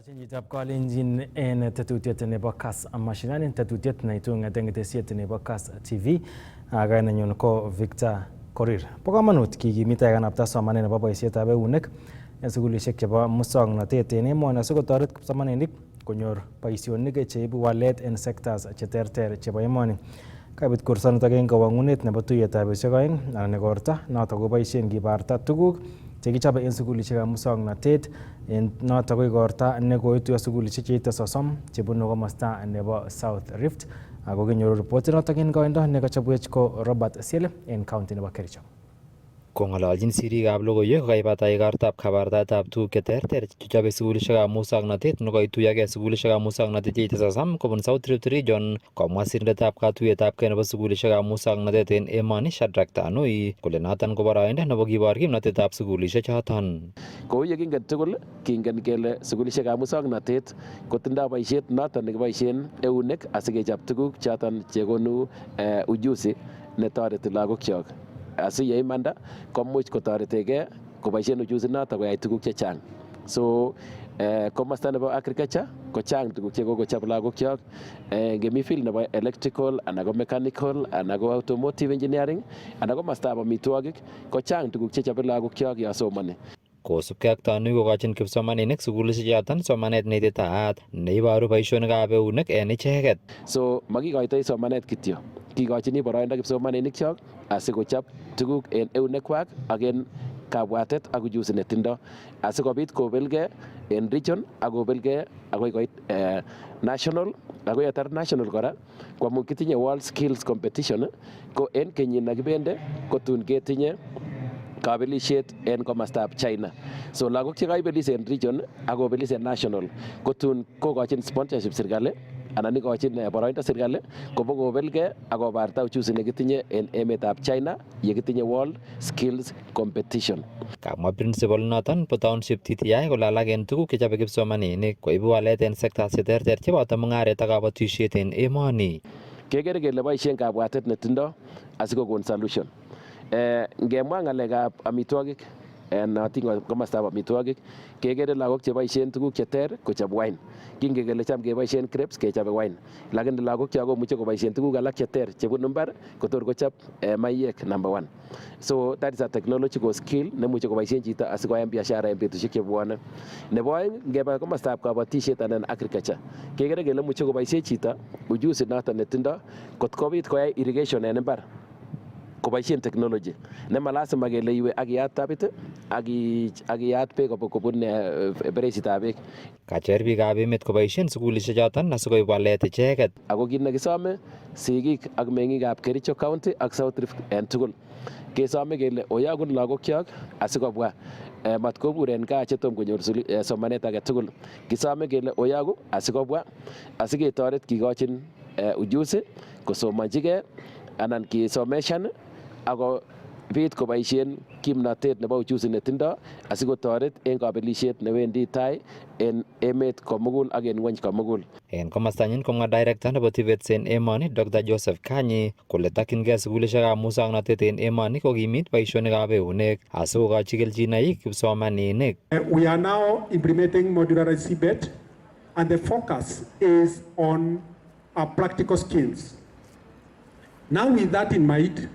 Chitab kalenjin en tetutiet nebo Kass Mashinani, tetutiet neitu ng'eten ketesiet nebo Kass TV. Kainenyu ko Victor Korir. Bo kamanut kikimit kanapta somanet nebo boisietab eunek en sukulishek chebo muswoknotet en emoni asikotoret kipsomaninik konyor boisionik cheibu walet en sectors cheterter chebo emoni. Kabit kursanitok en kawang'unet nebo tuiyetab betusiek oeng anan igorta notok koboisien kibarta tuguk chekichobe en sukulishekab muswoknotet en notok ko igorta nekoituiyo sukulishek cheite 30 chebunu komosta nebo South Rift. Ako kinyoru ripot notok en koindo nekachobwech ko Robert Siele en county nebo Kericho. Kong'ololjin sirikab logoiwek kokaibata igortab kabartaetab tuguk cheterter chechobe sukulishekab muswoknotet nekoituyogei sukulishekab muswoknotet cheite 30 kobun South Rift Region, komwa sirindetab katuiyetabgei nebo sukulishekab muswoknotet en emoni Shadrack Tanui kole noton ko boroindo nebo kibor kimnotetab sukulishechoton. Kou ye kingen tugul, kingen kele sukulishekab muswoknotet kotindoi boisiet noton nekiboisien eunek asikechop tuguk choton chekonu ujuzi netoreti lagokyok. Asi yeimanda komuch kotoretegei koboisien ujuzi noton koyai tuguk chechang. So komosta nebo agriculture ko chang tuguk chekokochop lagokyok. Ngemi field nebo electrical anan ko mechanical anan ko automotive engineering anan ko komostab amitwogik ko chang tuguk chechobe lagokyok yon somoni. Kosubkei ak Tanui kokochin kipsomaninik sukulishechoton somanet neititaat neiboru boisionikab eunek en icheket. So makikoitoi somanet kityo, kikochini boroindo kipsomaninikchok asikochop tuguk en eunekwak ak en kabwatet ak ujuzi netindo asikobit kobelgei en region ak kobelgei akoi koit national. Ako yetar national kora ko amun kitinye world skills competition ko en kenyit nekibende kotun ketinye kabelisiet en komostab China. So lagok chekaibelis en region ak kobelis en national kotun kokochin sponsorship serikali anan ikochin boroindo serikali kobokobelgei ak kobarta ujuzi nekitinye en emetab China yekitinye world skills competition. Kamwa principal noton bo township TTI kole alak en tuguk chechobe kipsomaninik koibu walet en sectors cheterter cheboto mung'aret ak kabatisiet en emoni. Kekere kele boisien kabwatet netindo asikokon solution. Ngemwa ng'alekab amitwogik notin komostab amitwogik kekere lagok cheboisien tuguk cheter kochop wine. Kingen kele cham keboisien grapes kechobe wine, lakini lagokyok komuche koboisien tuguk alak cheter chebunu mbar kotor kochop maiyek number 1. So that is a technological skill nemuche koboisien chito asikoyai biashara en betusiek chebwone. Nebo oeng ngeba komostab kabatisiet anan agriculture kekere kele muche koboisien chito ujuzi noton netindo kot kobit koyai irrigation en mbar koboisien technology nemalasima kele iwe ak iyat tapit ak iyat beek kobun bereisitab beek. Kacher biikab emet koboisien sukulishechoton asikoib walet icheket. Ako kit nekisome sigik ak meng'ikab Kericho County ak South Rift en tugul kesome kele oyogun lagokyok asikobwa matkobur en gaa chetom konyor somanet age tugul. Kisome kele oyogu asikobwa asiketoret kikochin ujuzi kosomonjigei anan kisomeshan ako bit koboisien kimnotet nebo ujuzi netindo asikotoret en kabelisiet newendi tai en emet komugul ak en ng'wony komugul. En komostanyin komwa director nebo TVETs en emoni Dr. Joseph Kanyi kole tokyingei sukulishekab muswoknotet en emoni kokimit boisionikab eunek asikokochi kelchinoik kipsomaninik. We are now implementing modular Sept and the focus is on practical skills. Now with that in mind,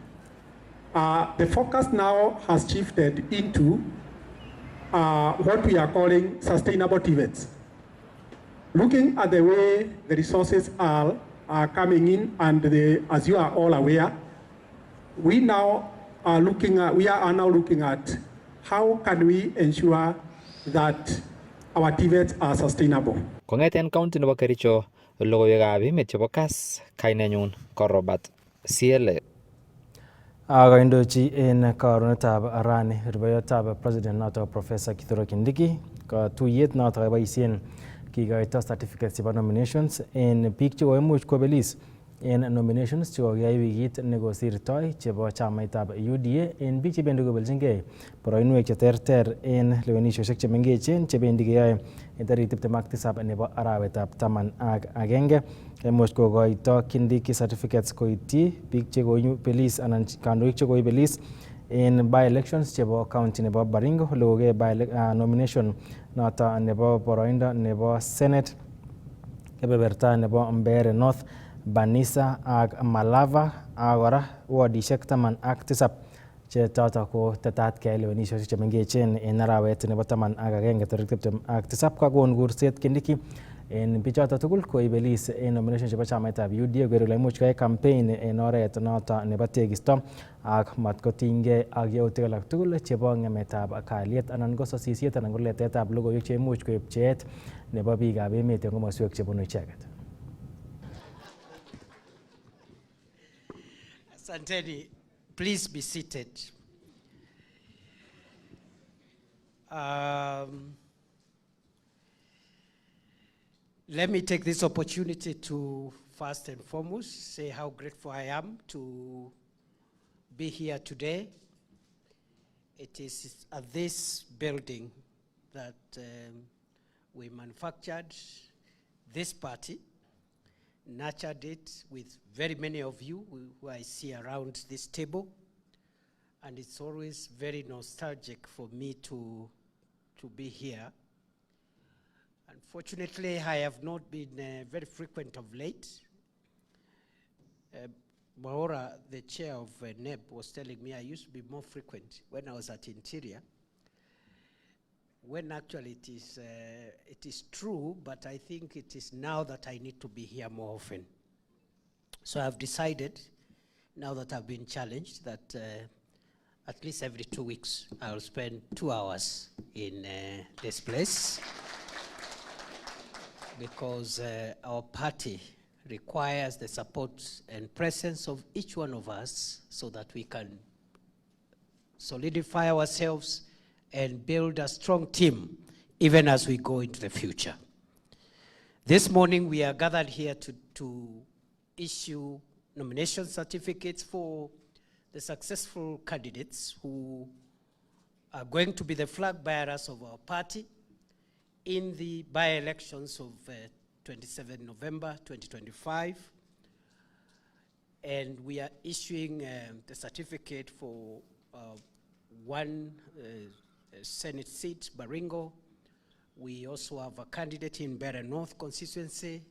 the focus now has shifted into what we are calling sustainable TVETs. Looking at the way the resources are coming in and as you are all aware, we are now looking at how can we ensure that our TVETs are sustainable. Kong'eten county nebo Kericho, logoiwekab emet chebo Kass, kainenyun ko Robert Siele. Kaindochi en karonetab rani rubeiwotab president noto Professor Kithure Kindiki katuyet noto keboisien kikoito certificates chebo nominations en biik chekoimuch kobelis en nominations chekokiyai wikit nekosirtoi chebo chamaitab UDA en biik chebendi kobeljingei boroinwek cheterter en lewenisiosiek chemengechen chebendi keyoe en tarik 27 nebo arawetab taman ak agenge. Imuch kokoito Kindiki certificates koityi biik chekoibelis anan kandoik chekoibelis en by-elections chebo county nebo Baringo ole kokee nomination noto nebo boroindo nebo Senate kebeberta nebo Mbeere North, Banisa ak Malava ak kora wardishek 17 che choto ko tetat keyai lewenisiosiek chemengechen en arawet nebo 11 tarik 27 kakon kurset Kindiki en bichoto tugul koibelis en nomination chebo chamaitab UDA koker kole imuch koyai campaign en oret noto nebo tekisto ak matkotinygei ak yautik alak tugul chebo ng'emetab kalyet anan ko sosisiet anan ko letetab logoiwek cheimuch koib pcheet nebo biikab emet en komoswek chebunu icheket. Santeni, please be seated. Let me take this opportunity to first and foremost say how grateful I am to be here today. It is at this building that we manufactured this party, nurtured it with very many of you who I see around this table. And it's always very nostalgic for me to be here. Unfortunately, I have not been very frequent of late. Mahora, the chair of NEB, was telling me I used to be more frequent when I was at Interior, when actually it is true, but I think it is now that I need to be here more often. So I've decided, now that I've been challenged, that at least every 2 weeks, I'll spend 2 hours in this place, because our party requires the support and presence of each one of us so that we can solidify ourselves and build a strong team even as we go into the future. This morning we are gathered here to issue nomination certificates for the successful candidates who are going to be the flag bearers of our party in the by-elections of 27 November 2025. And we are issuing the certificate for one Senate seat, Baringo. We also have a candidate in Mbeere North constituency.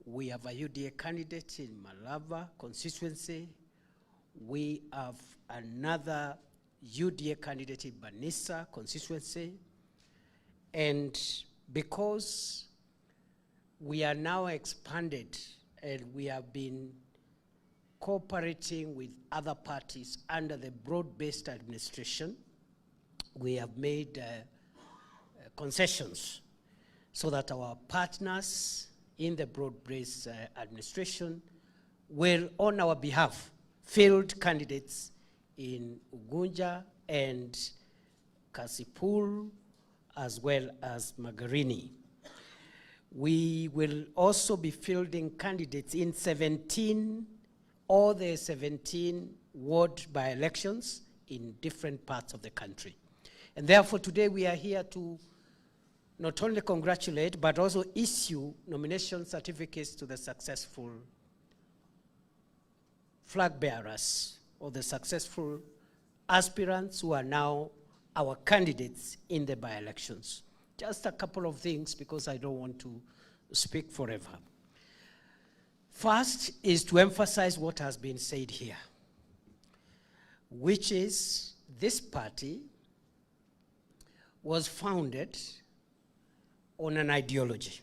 We have a UDA candidate in Malava constituency. We have another UDA candidate in Banisa constituency. And because we are now expanded and we have been cooperating with other parties under the broad-based administration, we have made concessions so that our partners in the broad-based administration will, on our behalf, field candidates in Ugunja and Kasipul, as well as Magarini. We will also be fielding candidates in 17 ward by-elections in different parts of the country. And therefore today we are here to not only congratulate, but also issue nomination certificates to the successful flag bearers or the successful aspirants who are now our candidates in the by-elections. Just a couple of things, because I don't want to speak forever. First is to emphasize what has been said here, which is this party was founded on an ideology.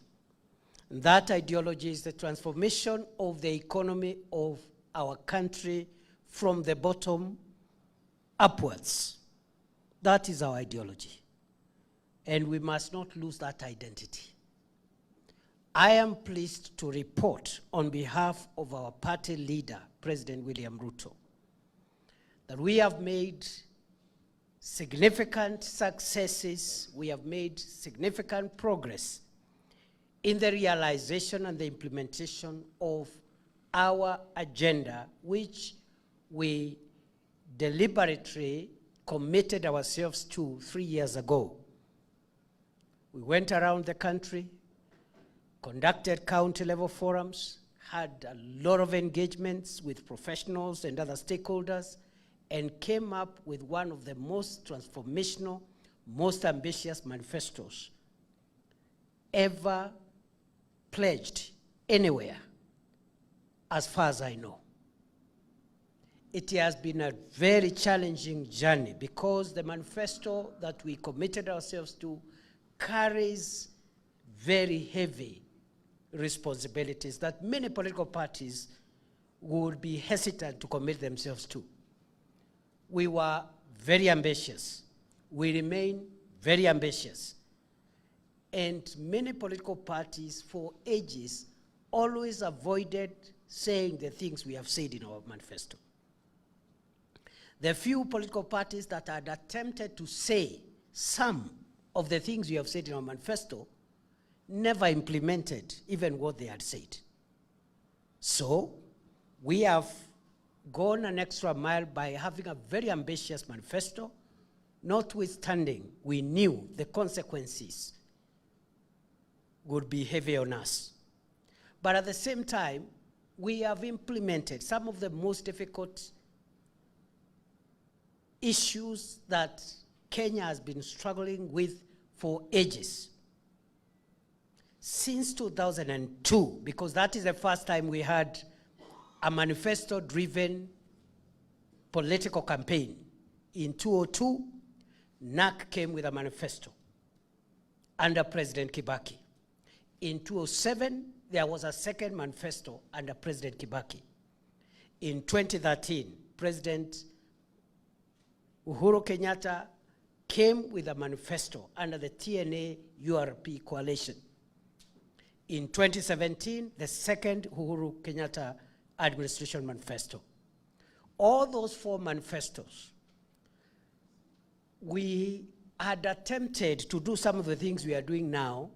And that ideology is the transformation of the economy of our country from the bottom upwards. That is our ideology. And we must not lose that identity. I am pleased to report on behalf of our party leader, President William Ruto, that we have made significant successes, we have made significant progress in the realization and the implementation of our agenda, which we deliberately committed ourselves to 3 years ago. We went around the country, conducted county-level forums, had a lot of engagements with professionals and other stakeholders, and came up with one of the most transformational, most ambitious manifestos ever pledged anywhere, as far as I know. It has been a very challenging journey because the manifesto that we committed ourselves to carries very heavy responsibilities that many political parties would be hesitant to commit themselves to. We were very ambitious. We remain very ambitious. And many political parties for ages always avoided saying the things we have said in our manifesto. The few political parties that had attempted to say some of the things we have said in our manifesto never implemented even what they had said. So we have gone an extra mile by having a very ambitious manifesto, notwithstanding we knew the consequences would be heavy on us. But at the same time, we have implemented some of the most difficult issues that Kenya has been struggling with for ages. Since 2002, because that is the first time we had a manifesto-driven political campaign. In 2002, NAC came with a manifesto under President Kibaki. In 2007, there was a second manifesto under President Kibaki. In 2013, President Uhuru Kenyatta came with a manifesto under the TNA-URP coalition. In 2017, the second Uhuru Kenyatta administration manifesto. All those four manifestos, we had attempted to do some of the things we are doing now.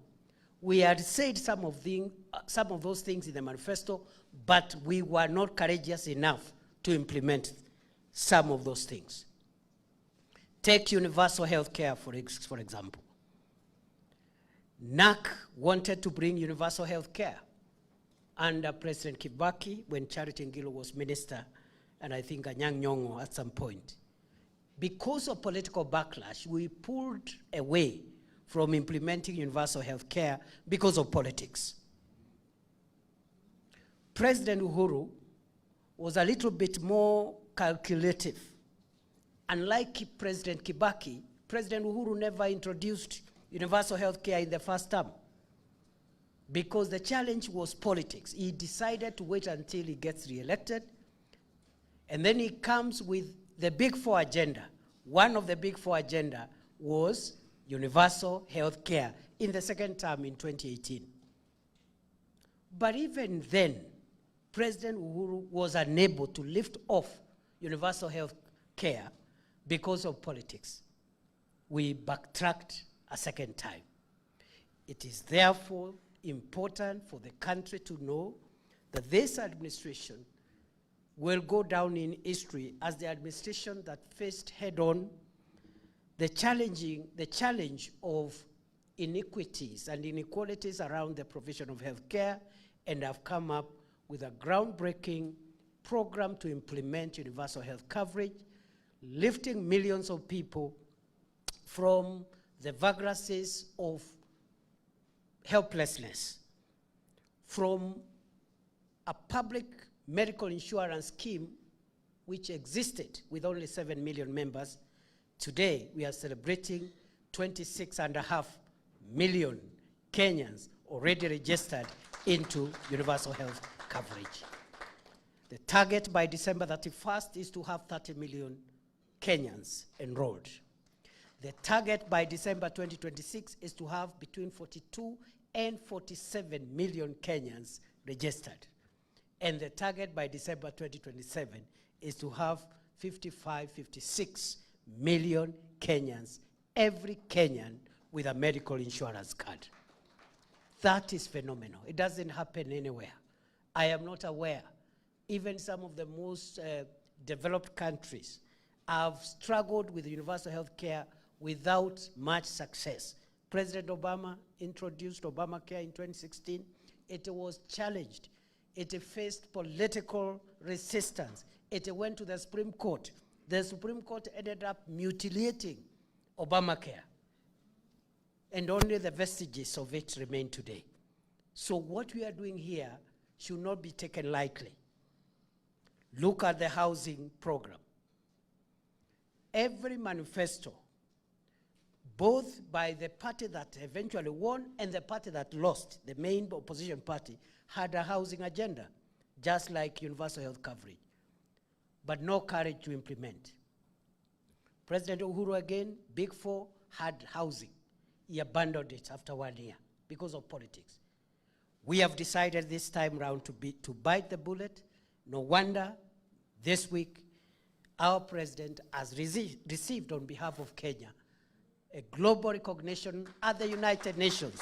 We had said some of those things in the manifesto, but we were not courageous enough to implement some of those things. Take universal health care, for example. NAC wanted to bring universal health care under President Kibaki when Charity Ngilu was minister, and I think Anyang' Nyong'o at some point. Because of political backlash, we pulled away from implementing universal health care because of politics. President Uhuru was a little bit more calculative. Unlike President Kibaki, President Uhuru never introduced universal health care in the first term because the challenge was politics. He decided to wait until he gets re-elected, and then he comes with the Big Four agenda. One of the Big Four agenda was universal health care in the second term in 2018. But even then, President Uhuru was unable to lift off universal health care because of politics. We backtracked a second time. It is therefore important for the country to know that this administration will go down in history as the administration that faced head-on the challenge of inequities and inequalities around the provision of health care, and have come up with a groundbreaking program to implement universal health coverage, lifting millions of people from the vagaries of helplessness, from a public medical insurance scheme which existed with only 7 million members. Today, we are celebrating 26.5 million Kenyans already registered into universal health coverage. The target by December 31st is to have 30 million Kenyans enrolled. The target by December 2026 is to have between 42 and 47 million Kenyans registered. And the target by December 2027 is to have 55, 56 million Kenyans, every Kenyan with a medical insurance card. That is phenomenal. It doesn't happen anywhere. I am not aware even some of the most developed countries have struggled with universal health care without much success. President Obama introduced Obamacare in 2016. It was challenged. It faced political resistance. It went to the Supreme Court. The Supreme Court ended up mutilating Obamacare, and only the vestiges of it remain today. So what we are doing here should not be taken lightly. Look at the housing program. Every manifesto, both by the party that eventually won and the party that lost, the main opposition party, had a housing agenda, just like universal health coverage, but no courage to implement. President Uhuru again, Big Four, had housing. He abandoned it after 1 year because of politics. We have decided this time round to bite the bullet. No wonder this week our president has received on behalf of Kenya a global recognition at the United Nations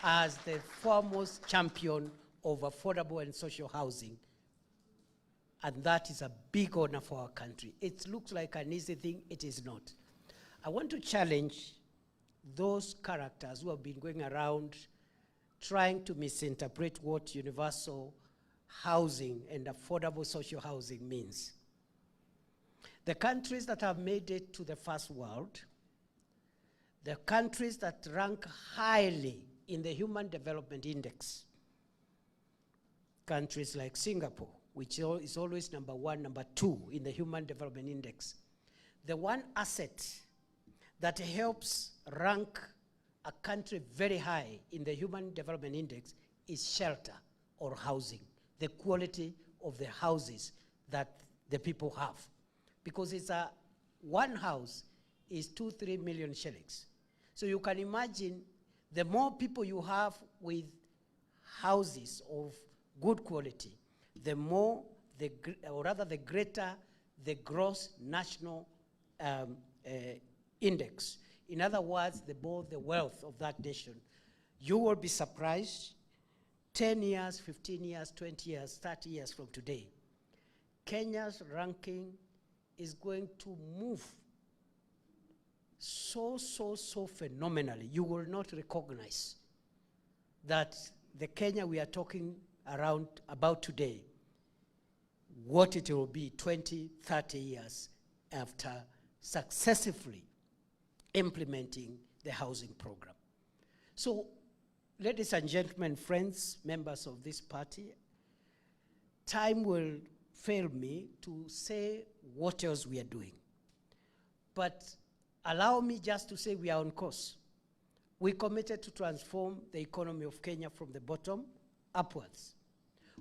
as the foremost champion of affordable and social housing. And that is a big honor for our country. It looks like an easy thing, it is not. I want to challenge those characters who have been going around trying to misinterpret what universal housing and affordable social housing means. The countries that have made it to the first world, the countries that rank highly in the Human Development Index, countries like Singapore, which is always number 1, number 2 in the Human Development Index. The one asset that helps rank a country very high in the Human Development Index is shelter or housing, the quality of the houses that the people have. Because it's one house is 2-3 million shillings. So you can imagine the more people you have with houses of good quality, the more, or rather the greater the gross national index. In other words, the more the wealth of that nation. You will be surprised, 10 years, 15 years, 20 years, 30 years from today, Kenya's ranking is going to move so phenomenally. You will not recognize that the Kenya we are talking about today, what it will be 20, 30 years after successfully implementing the housing program. So, ladies and gentlemen, friends, members of this party, time will fail me to say what else we are doing. But allow me just to say we are on course. We committed to transform the economy of Kenya from the bottom upwards.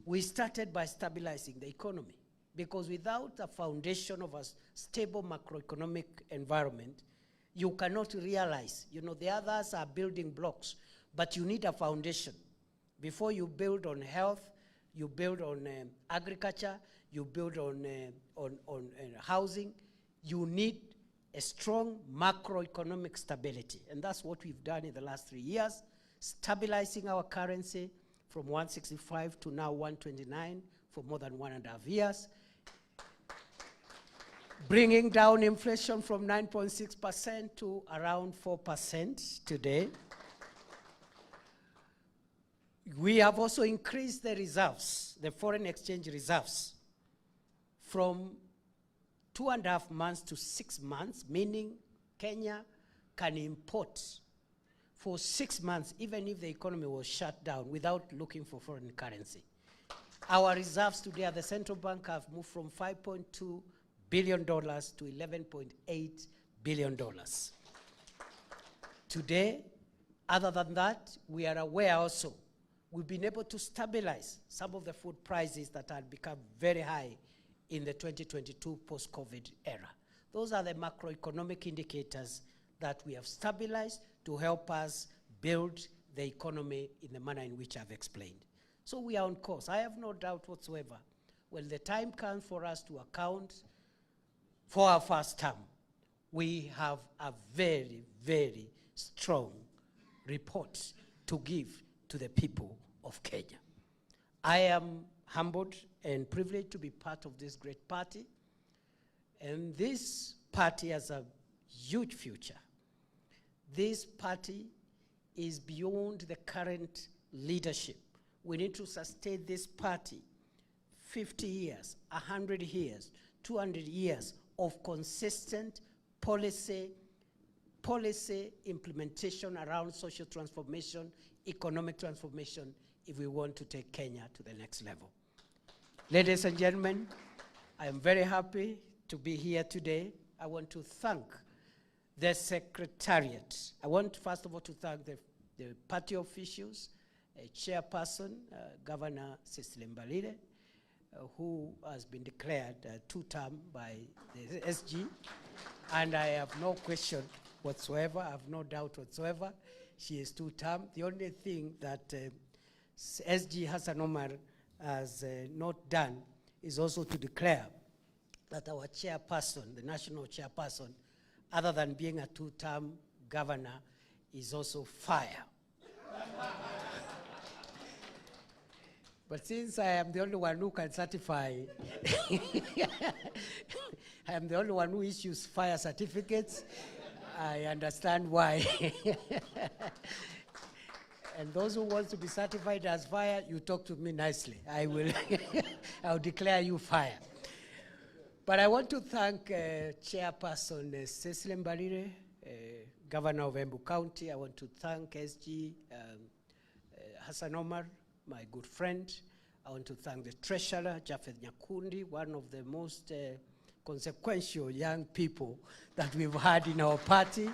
We started by stabilizing the economy, because without a foundation of a stable macroeconomic environment, you cannot realize, the others are building blocks, but you need a foundation. Before you build on health, you build on agriculture, you build on housing, you need a strong macroeconomic stability. And that's what we've done in the last 3 years, stabilizing our currency from 165 to now 129 for more than 1.5 years, bringing down inflation from 9.6% to around 4% today. We have also increased the reserves, the foreign exchange reserves, from 2.5 months to 6 months, meaning Kenya can import for 6 months, even if the economy was shut down, without looking for foreign currency. Our reserves today at the central bank have moved from $5.2 billion to $11.8 billion. Today, other than that, we are aware also, we've been able to stabilize some of the food prices that had become very high in the 2022 post-COVID era. Those are the macroeconomic indicators that we have stabilized to help us build the economy in the manner in which I've explained. So we are on course. I have no doubt whatsoever. When the time comes for us to account for our first term, we have a very, very strong report to give to the people of Kenya. I am humbled and privileged to be part of this great party. And this party has a huge future. This party is beyond the current leadership. We need to sustain this party 50 years, 100 years, 200 years of consistent policy implementation around social transformation, economic transformation, if we want to take Kenya to the next level. Ladies and gentlemen, I am very happy to be here today. I want to thank the Secretariat. I want, first of all, to thank the party officials, Chairperson, Governor Cecily Mbalile, who has been declared two-term by the SG, and I have no question whatsoever, I have no doubt whatsoever, she is two-term. The only thing that SG Hassan Omar has not done is also to declare that our chairperson, the national chairperson, other than being a two-term governor, is also fire. But since I am the only one who can certify, I am the only one who issues fire certificates, I understand why. And those who want to be certified as fire, you talk to me nicely. I will I'll declare you fire. But I want to thank Chairperson Cecily Mbalile, Governor of Embu County. I want to thank SG Hassan Omar, my good friend. I want to thank the Treasurer, Japheth Nyakundi, one of the most consequential young people that we've had in our party,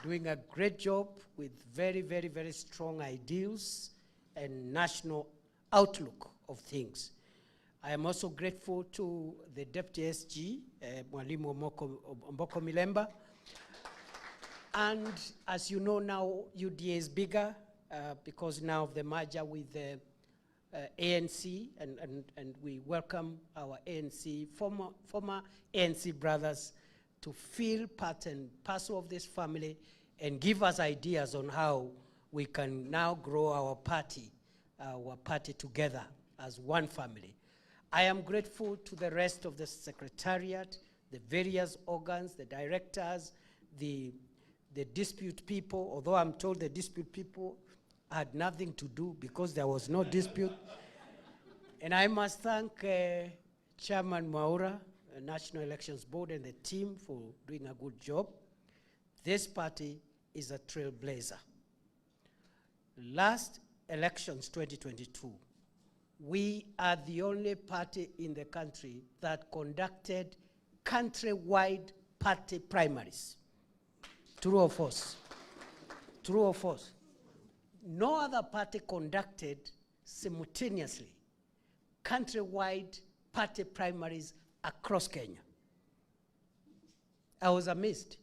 doing a great job with very, very, very strong ideals and national outlook of things. I am also grateful to the Deputy SG, Mwalimu Omboko Milemba. And as you know now, UDA is bigger because now of the merger with the ANC, and we welcome our ANC, former ANC brothers to feel part and parcel of this family and give us ideas on how we can now grow our party together as one family. I am grateful to the rest of the Secretariat, the various organs, the directors, the dispute people, although I'm told the dispute people had nothing to do because there was no dispute. And I must thank Chairman Mwaura, National Elections Board, and the team for doing a good job. This party is a trailblazer. Last elections, 2022, we are the only party in the country that conducted countrywide party primaries. True or false? True or false? No other party conducted simultaneously countrywide party primaries across Kenya. I was amazed.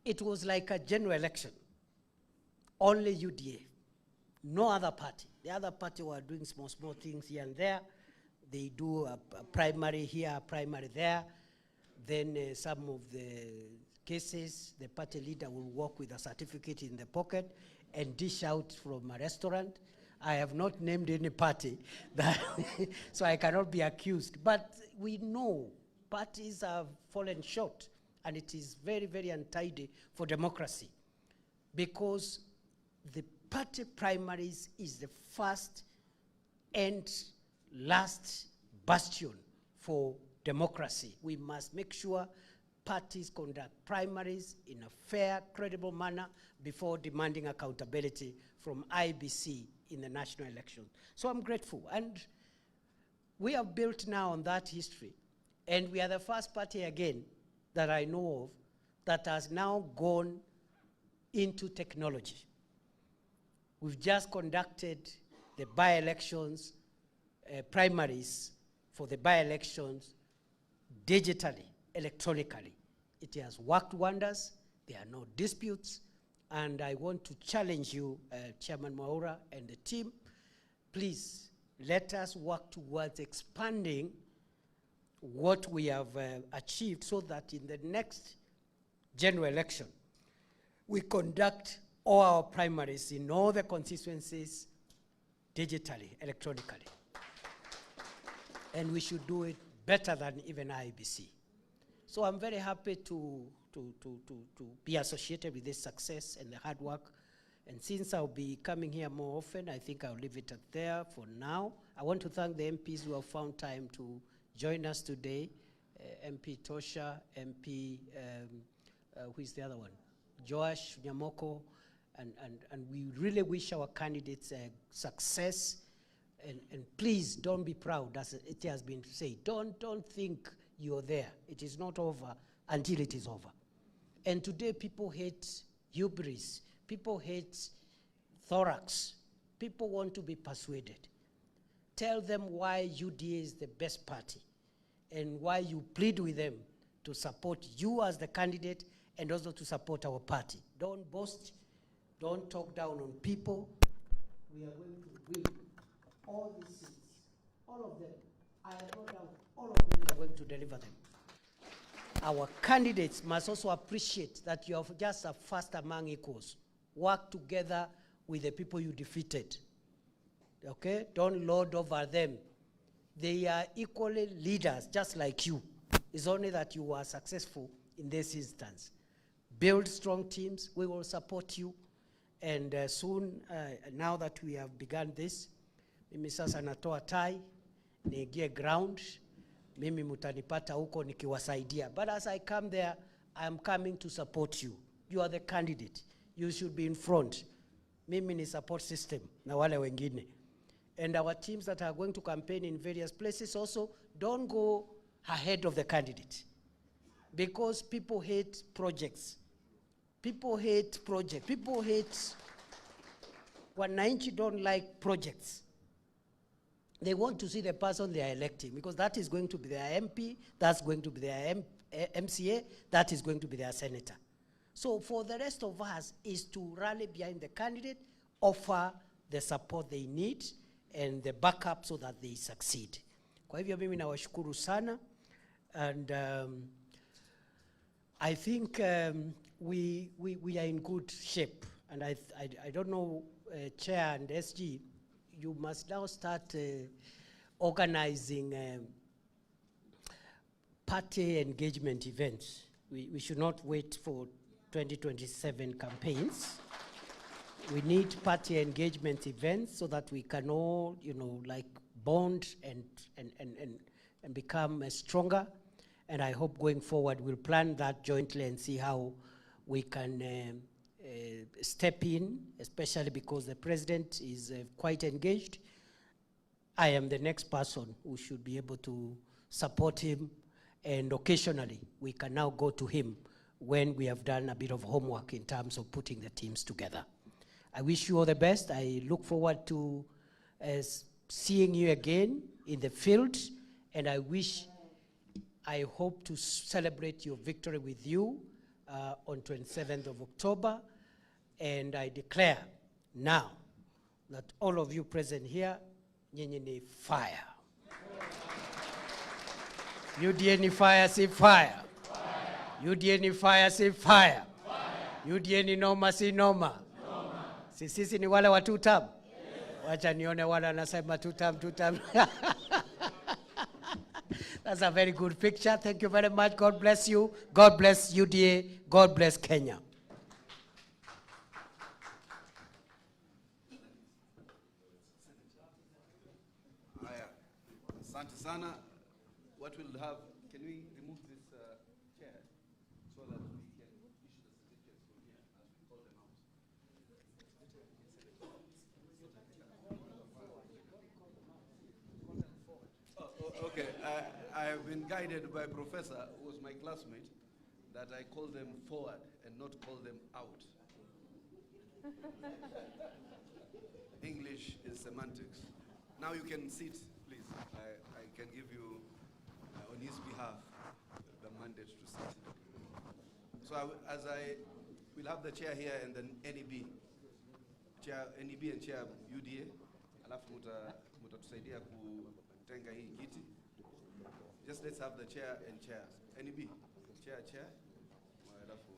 It was like a general election. Only UDA. No other party. The other party were doing small things here and there. They do a primary here, a primary there. Then some of the cases, the party leader will walk with a certificate in the pocket and dish out from a restaurant. I have not named any party, that so I cannot be accused. But we know parties have fallen short, and it is very, very untidy for democracy, because the party primaries is the first and last bastion for democracy. We must make sure parties conduct primaries in a fair, credible manner before demanding accountability from IBC in the national election. So I'm grateful. And we have built now on that history. And we are the first party again that I know of that has now gone into technology. We've just conducted the by-elections, primaries for the by-elections digitally, electronically. It has worked wonders. There are no disputes. And I want to challenge you, Chairman Mwaura and the team, please let us work towards expanding what we have achieved so that in the next general election, we conduct all our primaries in all the constituencies digitally, electronically. And we should do it better than even IBC. So I'm very happy to be associated with this success and the hard work. And since I'll be coming here more often, I think I'll leave it at there for now. I want to thank the MPs who have found time to join us today. MP Tosha, MP, who is the other one? Joash Nyamoko, and we really wish our candidates success. And please don't be proud, as it has been said. Don't think you're there. It is not over until it is over. And today people hate hubris. People hate thorax. People want to be persuaded. Tell them why UDA is the best party and why you plead with them to support you as the candidate and also to support our party. Don't boast. Don't talk down on people. We are going to win all these seats. All of them. I have no doubt all of them are going to deliver them. Our candidates must also appreciate that you are just a first among equals. Work together with the people you defeated. Okay? Don't lord over them. They are equally leaders, just like you. It's only that you are successful in this instance. Build strong teams. We will support you. And soon, now that we have begun this, mimi sasa natoa tai, niingie ground, mimi mutanipata huko nikiwasaidia. But as I come there, I'm coming to support you. You are the candidate. You should be in front. Mimi ni support system na wale wengine. And our teams that are going to campaign in various places also, don't go ahead of the candidate. Because people hate projects. People hate projects. People hate, wananchi don't like projects. They want to see the person they are electing because that is going to be their MP, that's going to be their MCA, that is going to be their senator. So for the rest of us is to rally behind the candidate, offer the support they need and the backup so that they succeed. Kwa hivyo mimi nawashukuru sana, and I think we are in good shape, and I don't know, Chair and SG, you must now start organizing party engagement events. We should not wait for 2027 campaigns. We need party engagement events so that we can all, like bond and become stronger. And I hope going forward we'll plan that jointly and see how we can step in, especially because the president is quite engaged. I am the next person who should be able to support him, and occasionally we can now go to him when we have done a bit of homework in terms of putting the teams together. I wish you all the best. I look forward to seeing you again in the field, and I hope to celebrate your victory with you on 27th of October. And I declare now that all of you present here, nyinyi ni fire. UDA ni fire, say fire. UDA ni fire, say fire. UDA ni noma, say noma. Sisi ni wale wa two term. Wacha nione wale wanasema two term. That's a very good picture. Thank you very much. God bless you. God bless UDA. God bless Kenya. Asante sana. What we'll have, can we remove this chair so that we can issue the certificates from here as we call them out? Okay, I have been guided by Professor, who was my classmate, that I call them forward and not call them out. English is semantics. Now you can sit, please. I can give you, on his behalf, the mandate to sit. So we'll have the chair here and then NEB. Chair NEB and Chair UDA. Alafu mutatusaidia kutenga hii kiti. Just let's have the chair and chairs. NEB, chair. Alafu.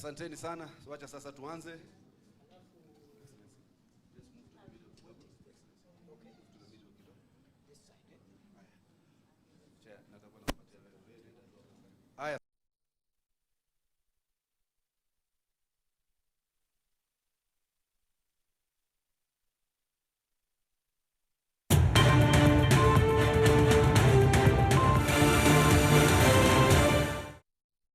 Asanteni sana. Wacha sasa tuanze.